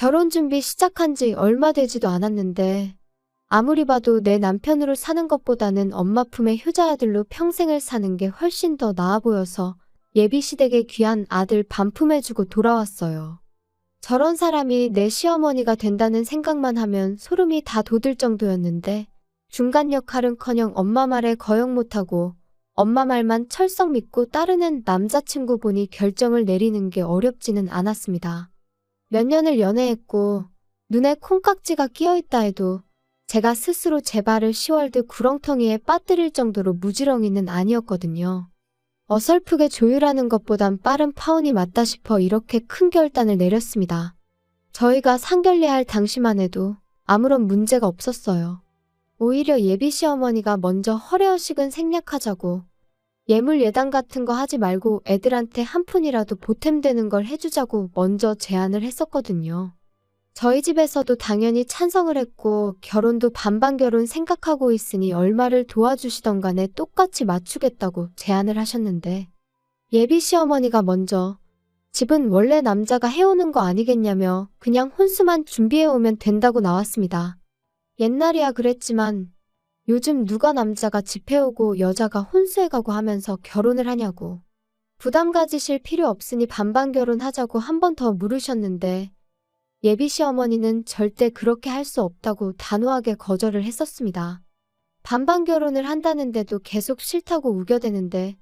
결혼 준비 시작한 지 얼마 되지도 않았는데 아무리 봐도 내 남편으로 사는 것보다는 엄마 품의 효자아들로 평생을 사는 게 훨씬 더 나아 보여서 예비시댁에 귀한 아들 반품해주고 돌아왔어요. 저런 사람이 내 시어머니가 된다는 생각만 하면 소름이 다 돋을 정도였는데 중간 역할은커녕 엄마 말에 거역 못하고 엄마 말만 철썩 믿고 따르는 남자친구 보니 결정을 내리는 게 어렵지는 않았습니다. 몇 년을 연애했고 눈에 콩깍지가 끼어있다 해도 제가 스스로 제 발을 10월드 구렁텅이에 빠뜨릴 정도로 무지렁이는 아니었거든요. 어설프게 조율하는 것보단 빠른 파혼이 맞다 싶어 이렇게 큰 결단을 내렸습니다. 저희가 상견례할 당시만 해도 아무런 문제가 없었어요. 오히려 예비 시어머니가 먼저 허례허식은 생략하자고 예물 예당 같은 거 하지 말고 애들한테 한 푼이라도 보탬되는 걸 해주자고 먼저 제안을 했었거든요. 저희 집에서도 당연히 찬성을 했고 결혼도 반반 결혼 생각하고 있으니 얼마를 도와주시던 간에 똑같이 맞추겠다고 제안을 하셨는데 예비 시어머니가 먼저 집은 원래 남자가 해오는 거 아니겠냐며 그냥 혼수만 준비해오면 된다고 나왔습니다. 옛날이야 그랬지만 요즘 누가 남자가 집 해오고 여자가 혼수해가고 하면서 결혼을 하냐고. 부담 가지실 필요 없으니 반반 결혼하자고 한 번 더 물으셨는데 예비 시어머니는 절대 그렇게 할 수 없다고 단호하게 거절을 했었습니다. 반반 결혼을 한다는데도 계속 싫다고 우겨대는데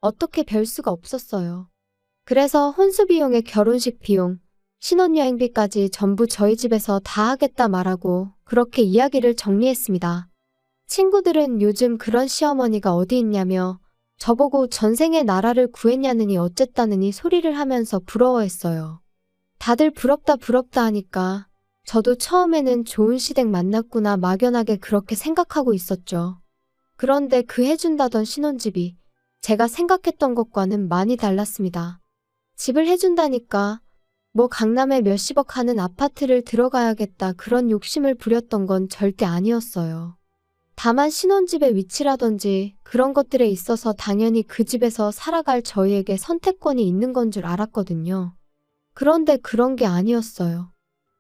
어떻게 별 수가 없었어요. 그래서 혼수 비용에 결혼식 비용, 신혼여행비까지 전부 저희 집에서 다 하겠다 말하고 그렇게 이야기를 정리했습니다. 친구들은 요즘 그런 시어머니가 어디 있냐며 저보고 전생에 나라를 구했냐느니 어쨌다느니 소리를 하면서 부러워했어요. 다들 부럽다 부럽다 하니까 저도 처음에는 좋은 시댁 만났구나 막연하게 그렇게 생각하고 있었죠. 그런데 그 해준다던 신혼집이 제가 생각했던 것과는 많이 달랐습니다. 집을 해준다니까 뭐 강남에 몇십억 하는 아파트를 들어가야겠다 그런 욕심을 부렸던 건 절대 아니었어요. 다만 신혼집의 위치라든지 그런 것들에 있어서 당연히 그 집에서 살아갈 저희에게 선택권이 있는 건 줄 알았거든요. 그런데 그런 게 아니었어요.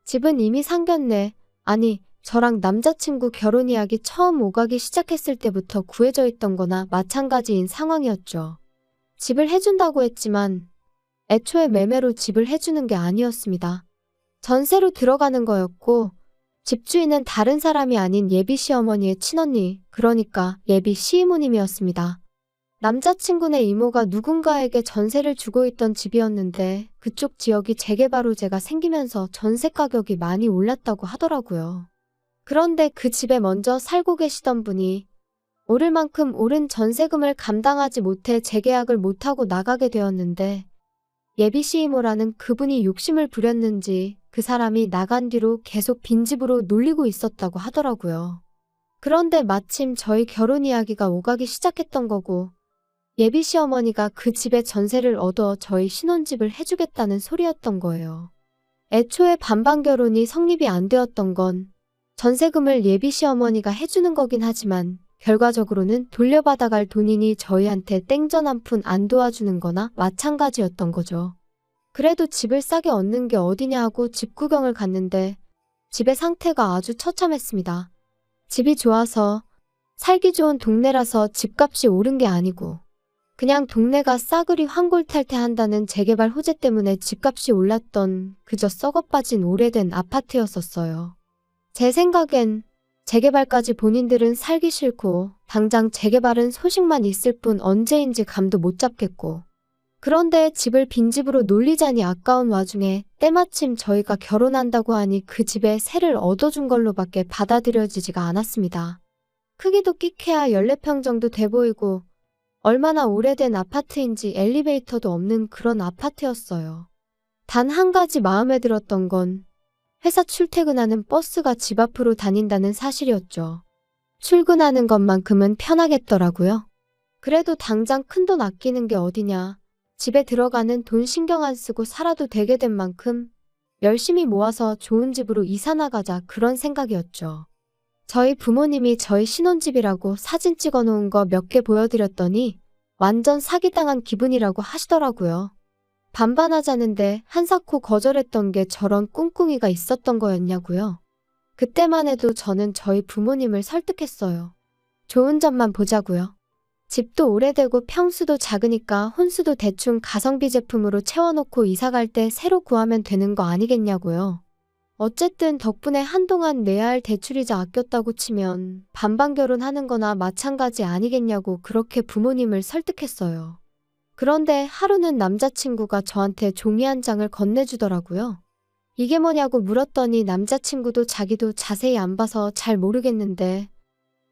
집은 이미 상견례, 아니 저랑 남자친구 결혼 이야기 처음 오가기 시작했을 때부터 구해져 있던 거나 마찬가지인 상황이었죠. 집을 해준다고 했지만 애초에 매매로 집을 해주는 게 아니었습니다. 전세로 들어가는 거였고 집주인은 다른 사람이 아닌 예비 시어머니의 친언니, 그러니까 예비 시이모님이었습니다. 남자친구네 이모가 누군가에게 전세를 주고 있던 집이었는데 그쪽 지역이 재개발 호재가 생기면서 전세 가격이 많이 올랐다고 하더라고요. 그런데 그 집에 먼저 살고 계시던 분이 오를 만큼 오른 전세금을 감당하지 못해 재계약을 못하고 나가게 되었는데 예비 시이모라는 그분이 욕심을 부렸는지 그 사람이 나간 뒤로 계속 빈집으로 놀리고 있었다고 하더라고요. 그런데 마침 저희 결혼 이야기가 오가기 시작했던 거고 예비 시어머니가 그 집에 전세를 얻어 저희 신혼집을 해주겠다는 소리였던 거예요. 애초에 반반 결혼이 성립이 안 되었던 건 전세금을 예비 시어머니가 해주는 거긴 하지만 결과적으로는 돌려받아갈 돈이니 저희한테 땡전 한 푼 안 도와주는 거나 마찬가지였던 거죠. 그래도 집을 싸게 얻는 게 어디냐 하고 집 구경을 갔는데 집의 상태가 아주 처참했습니다. 집이 좋아서 살기 좋은 동네라서 집값이 오른 게 아니고 그냥 동네가 싸그리 환골탈퇴한다는 재개발 호재 때문에 집값이 올랐던 그저 썩어빠진 오래된 아파트였었어요. 제 생각엔 재개발까지 본인들은 살기 싫고 당장 재개발은 소식만 있을 뿐 언제인지 감도 못 잡겠고 그런데 집을 빈집으로 놀리자니 아까운 와중에 때마침 저희가 결혼한다고 하니 그 집에 세를 얻어준 걸로밖에 받아들여지지가 않았습니다. 크기도 끼케야 14평 정도 돼 보이고 얼마나 오래된 아파트인지 엘리베이터도 없는 그런 아파트였어요. 단 한 가지 마음에 들었던 건 회사 출퇴근하는 버스가 집 앞으로 다닌다는 사실이었죠. 출근하는 것만큼은 편하겠더라고요. 그래도 당장 큰돈 아끼는 게 어디냐. 집에 들어가는 돈 신경 안 쓰고 살아도 되게 된 만큼 열심히 모아서 좋은 집으로 이사 나가자 그런 생각이었죠. 저희 부모님이 저희 신혼집이라고 사진 찍어 놓은 거 몇 개 보여드렸더니 완전 사기당한 기분이라고 하시더라고요. 반반하자는데 한사코 거절했던 게 저런 꿍꿍이가 있었던 거였냐고요. 그때만 해도 저는 저희 부모님을 설득했어요. 좋은 점만 보자고요. 집도 오래되고 평수도 작으니까 혼수도 대충 가성비 제품으로 채워놓고 이사 갈 때 새로 구하면 되는 거 아니겠냐고요. 어쨌든 덕분에 한동안 내야 할 대출이자 아꼈다고 치면 반반 결혼하는 거나 마찬가지 아니겠냐고 그렇게 부모님을 설득했어요. 그런데 하루는 남자친구가 저한테 종이 한 장을 건네주더라고요. 이게 뭐냐고 물었더니 남자친구도 자기도 자세히 안 봐서 잘 모르겠는데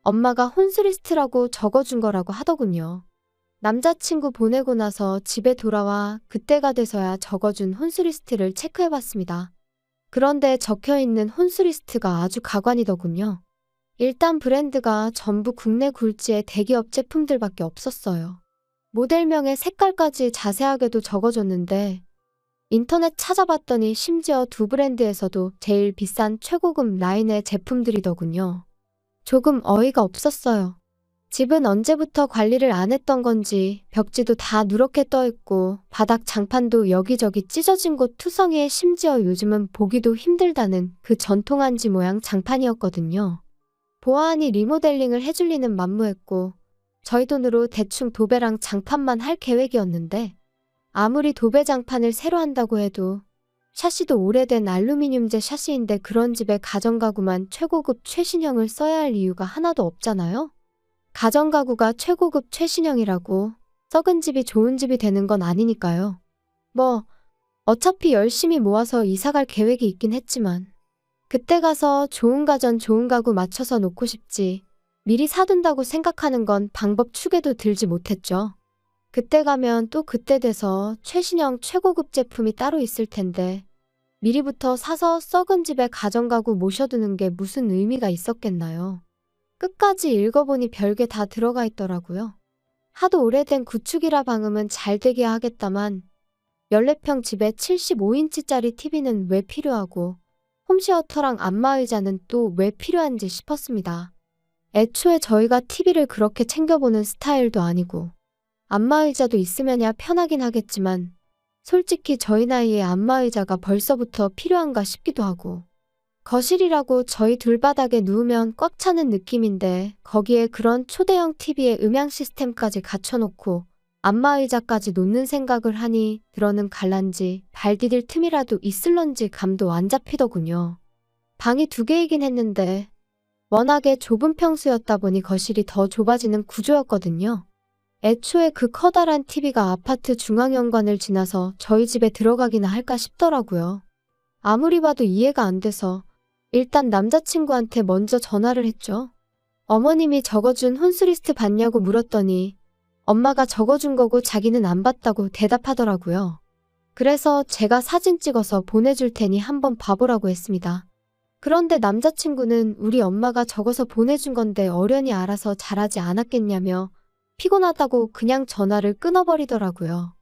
엄마가 혼수리스트라고 적어준 거라고 하더군요. 남자친구 보내고 나서 집에 돌아와 그때가 돼서야 적어준 혼수리스트를 체크해봤습니다. 그런데 적혀있는 혼수리스트가 아주 가관이더군요. 일단 브랜드가 전부 국내 굴지의 대기업 제품들밖에 없었어요. 모델명에 색깔까지 자세하게도 적어줬는데 인터넷 찾아봤더니 심지어 두 브랜드에서도 제일 비싼 최고급 라인의 제품들이더군요. 조금 어이가 없었어요. 집은 언제부터 관리를 안 했던 건지 벽지도 다 누렇게 떠있고 바닥 장판도 여기저기 찢어진 곳 투성이에 심지어 요즘은 보기도 힘들다는 그 전통 한지 모양 장판이었거든요. 보아하니 리모델링을 해줄 리는 만무했고 저희 돈으로 대충 도배랑 장판만 할 계획이었는데 아무리 도배 장판을 새로 한다고 해도 샤시도 오래된 알루미늄재 샤시인데 그런 집에 가정가구만 최고급 최신형을 써야 할 이유가 하나도 없잖아요? 가정가구가 최고급 최신형이라고 썩은 집이 좋은 집이 되는 건 아니니까요. 어차피 열심히 모아서 이사갈 계획이 있긴 했지만 그때 가서 좋은 가전 좋은 가구 맞춰서 놓고 싶지 미리 사둔다고 생각하는 건 방법 축에도 들지 못했죠. 그때 가면 또 그때 돼서 최신형 최고급 제품이 따로 있을 텐데 미리부터 사서 썩은 집에 가정가구 모셔두는 게 무슨 의미가 있었겠나요? 끝까지 읽어보니 별게 다 들어가 있더라고요. 하도 오래된 구축이라 방음은 잘 되게 하겠다만 14평 집에 75인치짜리 TV는 왜 필요하고 홈시어터랑 안마의자는 또 왜 필요한지 싶었습니다. 애초에 저희가 TV를 그렇게 챙겨보는 스타일도 아니고 안마의자도 있으면야 편하긴 하겠지만 솔직히 저희 나이에 안마의자가 벌써부터 필요한가 싶기도 하고 거실이라고 저희 둘바닥에 누우면 꽉 차는 느낌인데 거기에 그런 초대형 TV에 음향 시스템까지 갖춰놓고 안마의자까지 놓는 생각을 하니 들어는 갈란지 발 디딜 틈이라도 있을런지 감도 안 잡히더군요. 방이 2개이긴 했는데 워낙에 좁은 평수였다 보니 거실이 더 좁아지는 구조였거든요. 애초에 그 커다란 TV가 아파트 중앙현관을 지나서 저희 집에 들어가기나 할까 싶더라고요. 아무리 봐도 이해가 안 돼서 일단 남자친구한테 먼저 전화를 했죠. 어머님이 적어준 혼수리스트 봤냐고 물었더니 엄마가 적어준 거고 자기는 안 봤다고 대답하더라고요. 그래서 제가 사진 찍어서 보내줄 테니 한번 봐보라고 했습니다. 그런데 남자친구는 우리 엄마가 적어서 보내준 건데 어련히 알아서 잘하지 않았겠냐며 피곤하다고 그냥 전화를 끊어버리더라고요.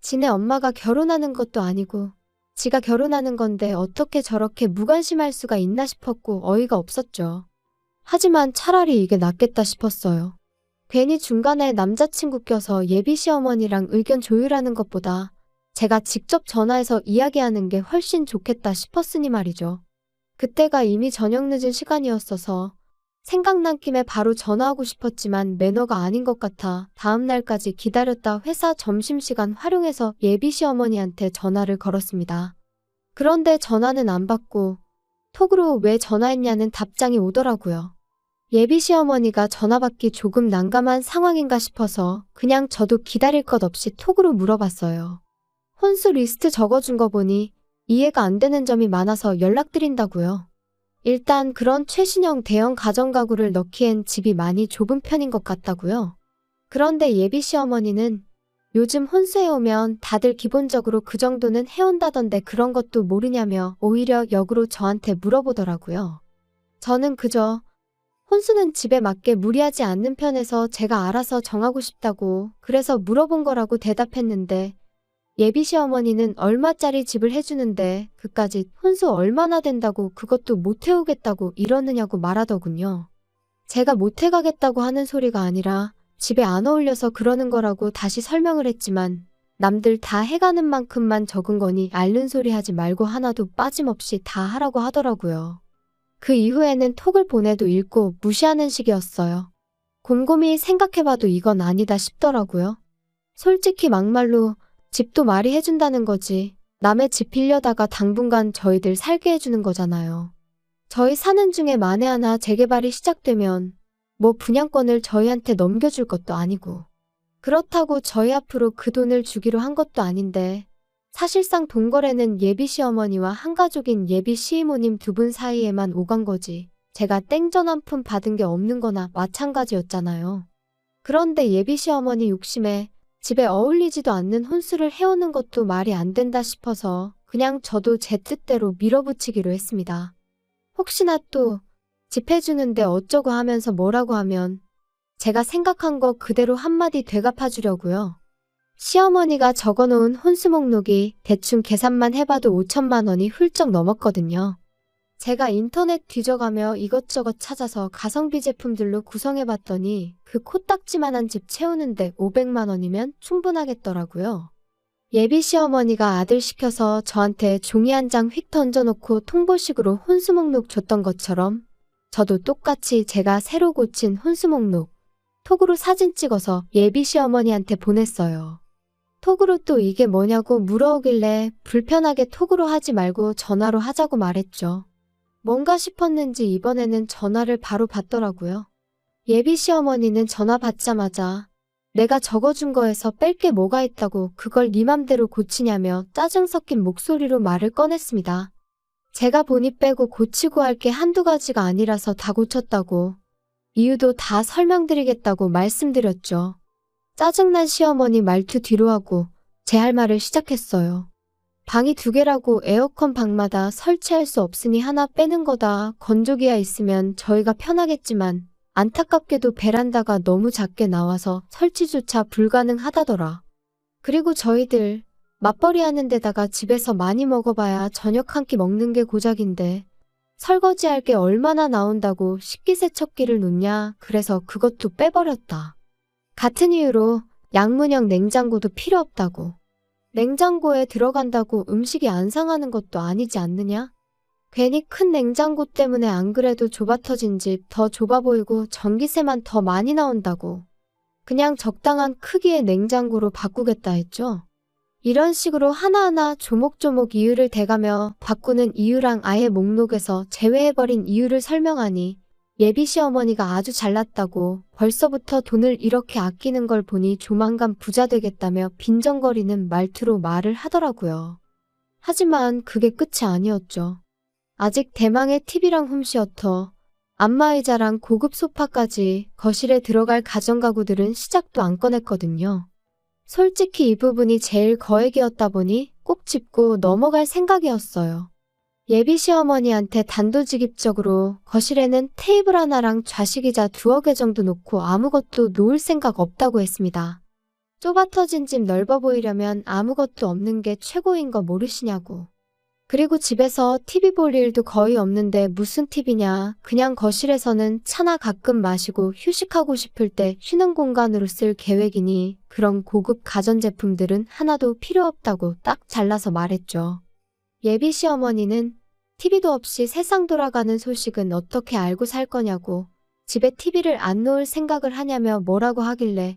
지네 엄마가 결혼하는 것도 아니고 지가 결혼하는 건데 어떻게 저렇게 무관심할 수가 있나 싶었고 어이가 없었죠. 하지만 차라리 이게 낫겠다 싶었어요. 괜히 중간에 남자친구 껴서 예비 시어머니랑 의견 조율하는 것보다 제가 직접 전화해서 이야기하는 게 훨씬 좋겠다 싶었으니 말이죠. 그때가 이미 저녁 늦은 시간이었어서 생각난 김에 바로 전화하고 싶었지만 매너가 아닌 것 같아 다음 날까지 기다렸다 회사 점심시간 활용해서 예비 시어머니한테 전화를 걸었습니다. 그런데 전화는 안 받고 톡으로 왜 전화했냐는 답장이 오더라고요. 예비 시어머니가 전화 받기 조금 난감한 상황인가 싶어서 그냥 저도 기다릴 것 없이 톡으로 물어봤어요. 혼수 리스트 적어준 거 보니 이해가 안 되는 점이 많아서 연락드린다고요. 일단 그런 최신형 대형 가정가구를 넣기엔 집이 많이 좁은 편인 것 같다고요. 그런데 예비 시어머니는 요즘 혼수해오면 다들 기본적으로 그 정도는 해온다던데 그런 것도 모르냐며 오히려 역으로 저한테 물어보더라고요. 저는 그저 혼수는 집에 맞게 무리하지 않는 편에서 제가 알아서 정하고 싶다고 그래서 물어본 거라고 대답했는데 예비 시어머니는 얼마짜리 집을 해주는데 그까짓 혼수 얼마나 된다고 그것도 못 해오겠다고 이러느냐고 말하더군요. 제가 못 해가겠다고 하는 소리가 아니라 집에 안 어울려서 그러는 거라고 다시 설명을 했지만 남들 다 해가는 만큼만 적은 거니 앓는 소리 하지 말고 하나도 빠짐없이 다 하라고 하더라고요. 그 이후에는 톡을 보내도 읽고 무시하는 식이었어요. 곰곰이 생각해봐도 이건 아니다 싶더라고요. 솔직히 막말로 집도 말이 해준다는 거지. 남의 집 빌려다가 당분간 저희들 살게 해주는 거잖아요. 저희 사는 중에 만에 하나 재개발이 시작되면 뭐 분양권을 저희한테 넘겨줄 것도 아니고 그렇다고 저희 앞으로 그 돈을 주기로 한 것도 아닌데 사실상 돈거래는 예비 시어머니와 한가족인 예비 시이모님 두 분 사이에만 오간 거지 제가 땡전 한 푼 받은 게 없는 거나 마찬가지였잖아요. 그런데 예비 시어머니 욕심에 집에 어울리지도 않는 혼수를 해오는 것도 말이 안 된다 싶어서 그냥 저도 제 뜻대로 밀어붙이기로 했습니다. 혹시나 또 집 해주는데 어쩌고 하면서 뭐라고 하면 제가 생각한 거 그대로 한마디 되갚아주려고요. 시어머니가 적어놓은 혼수 목록이 대충 계산만 해봐도 5천만 원이 훌쩍 넘었거든요. 제가 인터넷 뒤져가며 이것저것 찾아서 가성비 제품들로 구성해봤더니 그 코딱지만한 집 채우는데 500만 원이면 충분하겠더라고요. 예비 시어머니가 아들 시켜서 저한테 종이 한 장 휙 던져놓고 통보식으로 혼수 목록 줬던 것처럼 저도 똑같이 제가 새로 고친 혼수 목록 톡으로 사진 찍어서 예비 시어머니한테 보냈어요. 톡으로 또 이게 뭐냐고 물어오길래 불편하게 톡으로 하지 말고 전화로 하자고 말했죠. 뭔가 싶었는지 이번에는 전화를 바로 받더라고요. 예비 시어머니는 전화 받자마자 내가 적어준 거에서 뺄 게 뭐가 있다고 그걸 네 맘대로 고치냐며 짜증 섞인 목소리로 말을 꺼냈습니다. 제가 보니 빼고 고치고 할 게 한두 가지가 아니라서 다 고쳤다고 이유도 다 설명드리겠다고 말씀드렸죠. 짜증난 시어머니 말투 뒤로 하고 제 할 말을 시작했어요. 방이 2개라고 에어컨 방마다 설치할 수 없으니 하나 빼는 거다. 건조기가 있으면 저희가 편하겠지만 안타깝게도 베란다가 너무 작게 나와서 설치조차 불가능하다더라. 그리고 저희들 맞벌이 하는 데다가 집에서 많이 먹어봐야 저녁 한 끼 먹는 게 고작인데 설거지할 게 얼마나 나온다고 식기세척기를 놓냐. 그래서 그것도 빼버렸다. 같은 이유로 양문형 냉장고도 필요 없다고. 냉장고에 들어간다고 음식이 안 상하는 것도 아니지 않느냐? 괜히 큰 냉장고 때문에 안 그래도 좁아 터진 집 더 좁아 보이고 전기세만 더 많이 나온다고. 그냥 적당한 크기의 냉장고로 바꾸겠다 했죠. 이런 식으로 하나하나 조목조목 이유를 대가며 바꾸는 이유랑 아예 목록에서 제외해버린 이유를 설명하니 예비 시어머니가 아주 잘났다고 벌써부터 돈을 이렇게 아끼는 걸 보니 조만간 부자 되겠다며 빈정거리는 말투로 말을 하더라고요. 하지만 그게 끝이 아니었죠. 아직 대망의 TV랑 홈시어터, 안마의자랑 고급 소파까지 거실에 들어갈 가전가구들은 시작도 안 꺼냈거든요. 솔직히 이 부분이 제일 거액이었다 보니 꼭 짚고 넘어갈 생각이었어요. 예비 시어머니한테 단도직입적으로 거실에는 테이블 하나랑 좌식의자 2개 정도 놓고 아무것도 놓을 생각 없다고 했습니다. 좁아 터진 집 넓어 보이려면 아무것도 없는 게 최고인 거 모르시냐고. 그리고 집에서 TV 볼 일도 거의 없는데 무슨 TV냐. 그냥 거실에서는 차나 가끔 마시고 휴식하고 싶을 때 쉬는 공간으로 쓸 계획이니 그런 고급 가전제품들은 하나도 필요 없다고 딱 잘라서 말했죠. 예비 시어머니는 TV도 없이 세상 돌아가는 소식은 어떻게 알고 살 거냐고 집에 TV를 안 놓을 생각을 하냐며 뭐라고 하길래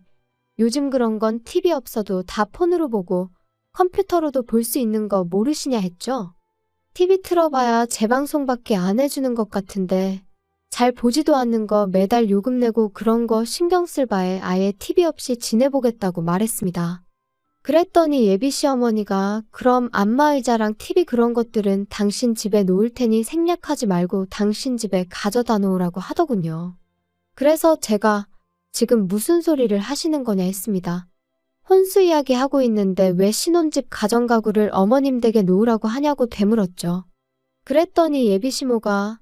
요즘 그런 건 TV 없어도 다 폰으로 보고 컴퓨터로도 볼 수 있는 거 모르시냐 했죠. TV 틀어봐야 재방송밖에 안 해주는 것 같은데 잘 보지도 않는 거 매달 요금 내고 그런 거 신경 쓸 바에 아예 TV 없이 지내보겠다고 말했습니다. 그랬더니 예비 시어머니가 그럼 안마의자랑 TV 그런 것들은 당신 집에 놓을 테니 생략하지 말고 당신 집에 가져다 놓으라고 하더군요. 그래서 제가 지금 무슨 소리를 하시는 거냐 했습니다. 혼수 이야기 하고 있는데 왜 신혼집 가전가구를 어머님 댁에 놓으라고 하냐고 되물었죠. 그랬더니 예비 시모가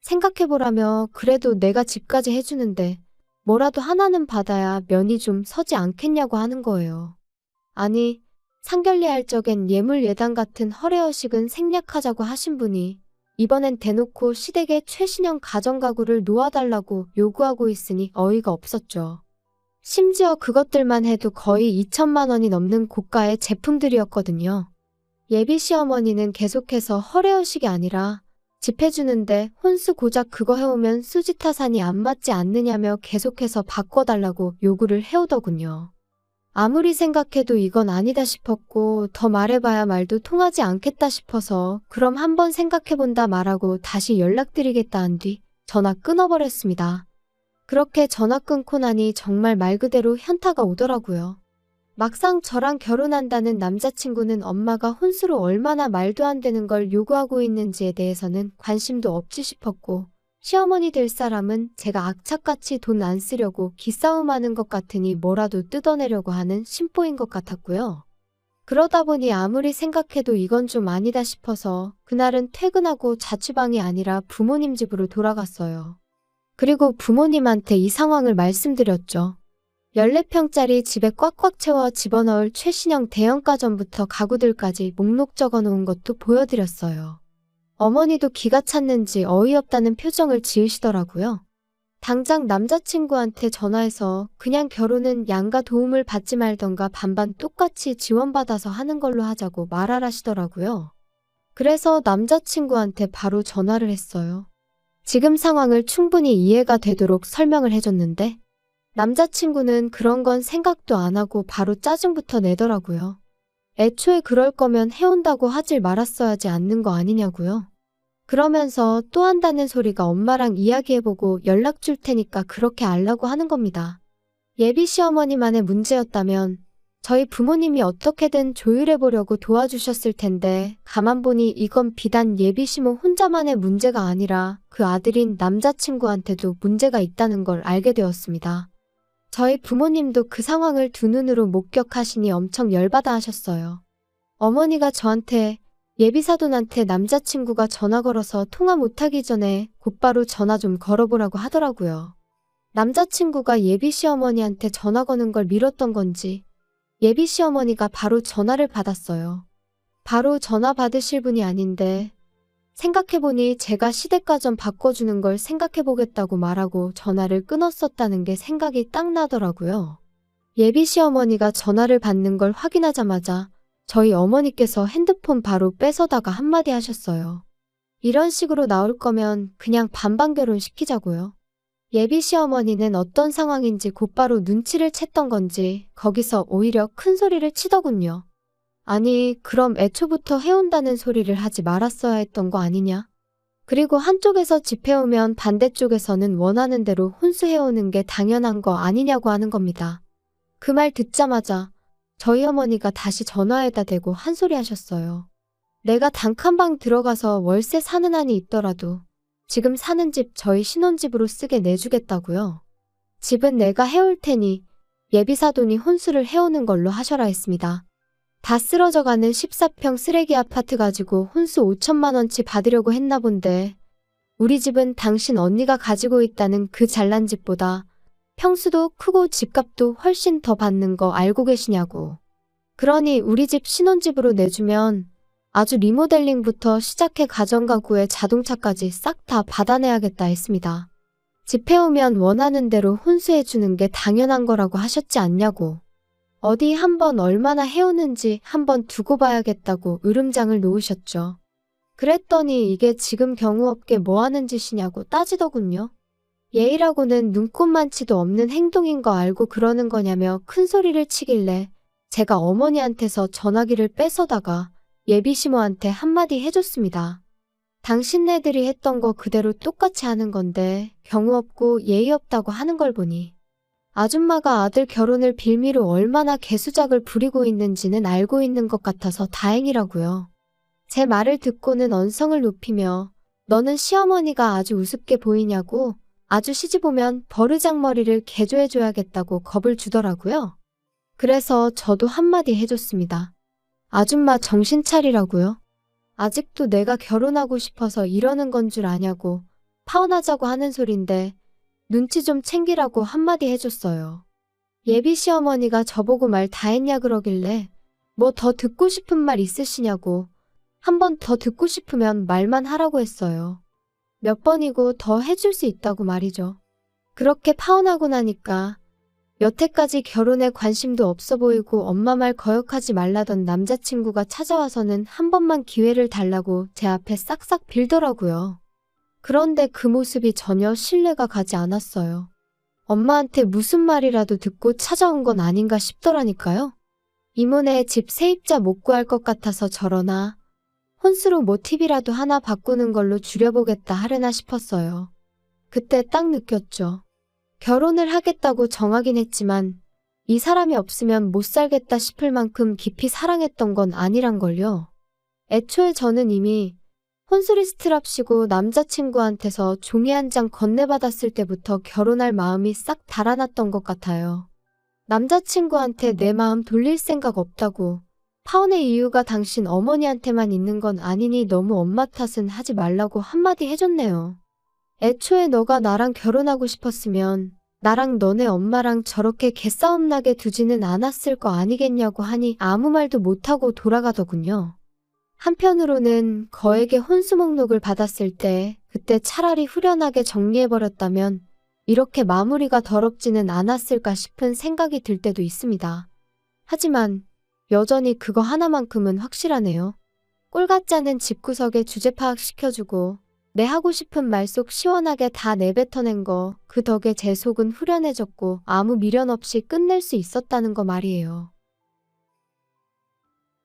생각해보라며 그래도 내가 집까지 해주는데 뭐라도 하나는 받아야 면이 좀 서지 않겠냐고 하는 거예요. 아니, 상견례할 적엔 예물 예당 같은 허례허식은 생략하자고 하신 분이 이번엔 대놓고 시댁에 최신형 가전가구를 놓아달라고 요구하고 있으니 어이가 없었죠. 심지어 그것들만 해도 거의 2천만 원이 넘는 고가의 제품들이었거든요. 예비 시어머니는 계속해서 허례허식이 아니라 집 해주는데 혼수 고작 그거 해오면 수지타산이 안 맞지 않느냐며 계속해서 바꿔달라고 요구를 해오더군요. 아무리 생각해도 이건 아니다 싶었고 더 말해봐야 말도 통하지 않겠다 싶어서 그럼 한번 생각해본다 말하고 다시 연락드리겠다 한 뒤 전화 끊어버렸습니다. 그렇게 전화 끊고 나니 정말 말 그대로 현타가 오더라고요. 막상 저랑 결혼한다는 남자친구는 엄마가 혼수로 얼마나 말도 안 되는 걸 요구하고 있는지에 대해서는 관심도 없지 싶었고 시어머니 될 사람은 제가 악착같이 돈 안 쓰려고 기싸움하는 것 같으니 뭐라도 뜯어내려고 하는 심보인 것 같았고요. 그러다 보니 아무리 생각해도 이건 좀 아니다 싶어서 그날은 퇴근하고 자취방이 아니라 부모님 집으로 돌아갔어요. 그리고 부모님한테 이 상황을 말씀드렸죠. 14평짜리 집에 꽉꽉 채워 집어넣을 최신형 대형가전부터 가구들까지 목록 적어놓은 것도 보여드렸어요. 어머니도 기가 찼는지 어이없다는 표정을 지으시더라고요. 당장 남자친구한테 전화해서 그냥 결혼은 양가 도움을 받지 말던가 반반 똑같이 지원받아서 하는 걸로 하자고 말하라시더라고요. 그래서 남자친구한테 바로 전화를 했어요. 지금 상황을 충분히 이해가 되도록 설명을 해줬는데 남자친구는 그런 건 생각도 안 하고 바로 짜증부터 내더라고요. 애초에 그럴 거면 해온다고 하질 말았어야지 않는 거 아니냐고요. 그러면서 또 한다는 소리가 엄마랑 이야기해보고 연락 줄 테니까 그렇게 알라고 하는 겁니다. 예비 시어머니만의 문제였다면 저희 부모님이 어떻게든 조율해보려고 도와주셨을 텐데 가만 보니 이건 비단 예비 시모 혼자만의 문제가 아니라 그 아들인 남자친구한테도 문제가 있다는 걸 알게 되었습니다. 저희 부모님도 그 상황을 두 눈으로 목격하시니 엄청 열받아 하셨어요. 어머니가 저한테 예비사돈한테 남자친구가 전화 걸어서 통화 못하기 전에 곧바로 전화 좀 걸어보라고 하더라고요. 남자친구가 예비시어머니한테 전화 거는 걸 미뤘던 건지 예비시어머니가 바로 전화를 받았어요. 바로 전화 받으실 분이 아닌데 생각해보니 제가 시댁가전 바꿔주는 걸 생각해보겠다고 말하고 전화를 끊었었다는 게 생각이 딱 나더라고요. 예비 시어머니가 전화를 받는 걸 확인하자마자 저희 어머니께서 핸드폰 바로 뺏어다가 한마디 하셨어요. 이런 식으로 나올 거면 그냥 반반 결혼시키자고요. 예비 시어머니는 어떤 상황인지 곧바로 눈치를 챘던 건지 거기서 오히려 큰 소리를 치더군요. 아니, 그럼 애초부터 해온다는 소리를 하지 말았어야 했던 거 아니냐? 그리고 한쪽에서 집해오면 반대쪽에서는 원하는 대로 혼수해오는 게 당연한 거 아니냐고 하는 겁니다. 그 말 듣자마자 저희 어머니가 다시 전화에다 대고 한 소리 하셨어요. 내가 단칸방 들어가서 월세 사는 한이 있더라도 지금 사는 집 저희 신혼집으로 쓰게 내주겠다고요. 집은 내가 해올 테니 예비사돈이 혼수를 해오는 걸로 하셔라 했습니다. 다 쓰러져가는 14평 쓰레기 아파트 가지고 혼수 5천만 원치 받으려고 했나 본데 우리 집은 당신 언니가 가지고 있다는 그 잘난 집보다 평수도 크고 집값도 훨씬 더 받는 거 알고 계시냐고. 그러니 우리 집 신혼집으로 내주면 아주 리모델링부터 시작해 가전가구에 자동차까지 싹 다 받아내야겠다 했습니다. 집 해오면 원하는 대로 혼수해주는 게 당연한 거라고 하셨지 않냐고. 어디 한번 얼마나 해오는지 한번 두고 봐야겠다고 으름장을 놓으셨죠. 그랬더니 이게 지금 경우없게 뭐하는 짓이냐고 따지더군요. 예의라고는 눈꼽만치도 없는 행동인 거 알고 그러는 거냐며 큰 소리를 치길래 제가 어머니한테서 전화기를 뺏어다가 예비시모한테 한마디 해줬습니다. 당신네들이 했던 거 그대로 똑같이 하는 건데 경우 없고 예의 없다고 하는 걸 보니 아줌마가 아들 결혼을 빌미로 얼마나 개수작을 부리고 있는지는 알고 있는 것 같아서 다행이라고요. 제 말을 듣고는 언성을 높이며 너는 시어머니가 아주 우습게 보이냐고 아주 시집 오면 버르장머리를 개조해줘야겠다고 겁을 주더라고요. 그래서 저도 한마디 해줬습니다. 아줌마 정신 차리라고요. 아직도 내가 결혼하고 싶어서 이러는 건 줄 아냐고 파혼하자고 하는 소린데 눈치 좀 챙기라고 한마디 해줬어요. 예비 시어머니가 저보고 말 다 했냐 그러길래 뭐 더 듣고 싶은 말 있으시냐고 한 번 더 듣고 싶으면 말만 하라고 했어요. 몇 번이고 더 해줄 수 있다고 말이죠. 그렇게 파혼하고 나니까 여태까지 결혼에 관심도 없어 보이고 엄마 말 거역하지 말라던 남자친구가 찾아와서는 한 번만 기회를 달라고 제 앞에 싹싹 빌더라고요. 그런데 그 모습이 전혀 신뢰가 가지 않았어요. 엄마한테 무슨 말이라도 듣고 찾아온 건 아닌가 싶더라니까요. 이모네 집 세입자 못 구할 것 같아서 저러나 혼수로 뭐 팁이라도 하나 바꾸는 걸로 줄여보겠다 하려나 싶었어요. 그때 딱 느꼈죠. 결혼을 하겠다고 정하긴 했지만 이 사람이 없으면 못 살겠다 싶을 만큼 깊이 사랑했던 건 아니란걸요. 애초에 저는 이미 혼수리 스트랍시고 남자친구한테서 종이 한 장 건네받았을 때부터 결혼할 마음이 싹 달아났던 것 같아요. 남자친구한테 내 마음 돌릴 생각 없다고. 파혼의 이유가 당신 어머니한테만 있는 건 아니니 너무 엄마 탓은 하지 말라고 한마디 해줬네요. 애초에 너가 나랑 결혼하고 싶었으면 나랑 너네 엄마랑 저렇게 개싸움 나게 두지는 않았을 거 아니겠냐고 하니 아무 말도 못하고 돌아가더군요. 한편으로는 거액의 혼수 목록을 받았을 때 그때 차라리 후련하게 정리해버렸다면 이렇게 마무리가 더럽지는 않았을까 싶은 생각이 들 때도 있습니다. 하지만 여전히 그거 하나만큼은 확실하네요. 꼴 같지 않은 집구석에 주제 파악시켜주고 내 하고 싶은 말 속 시원하게 다 내뱉어낸 거, 그 덕에 제 속은 후련해졌고 아무 미련 없이 끝낼 수 있었다는 거 말이에요.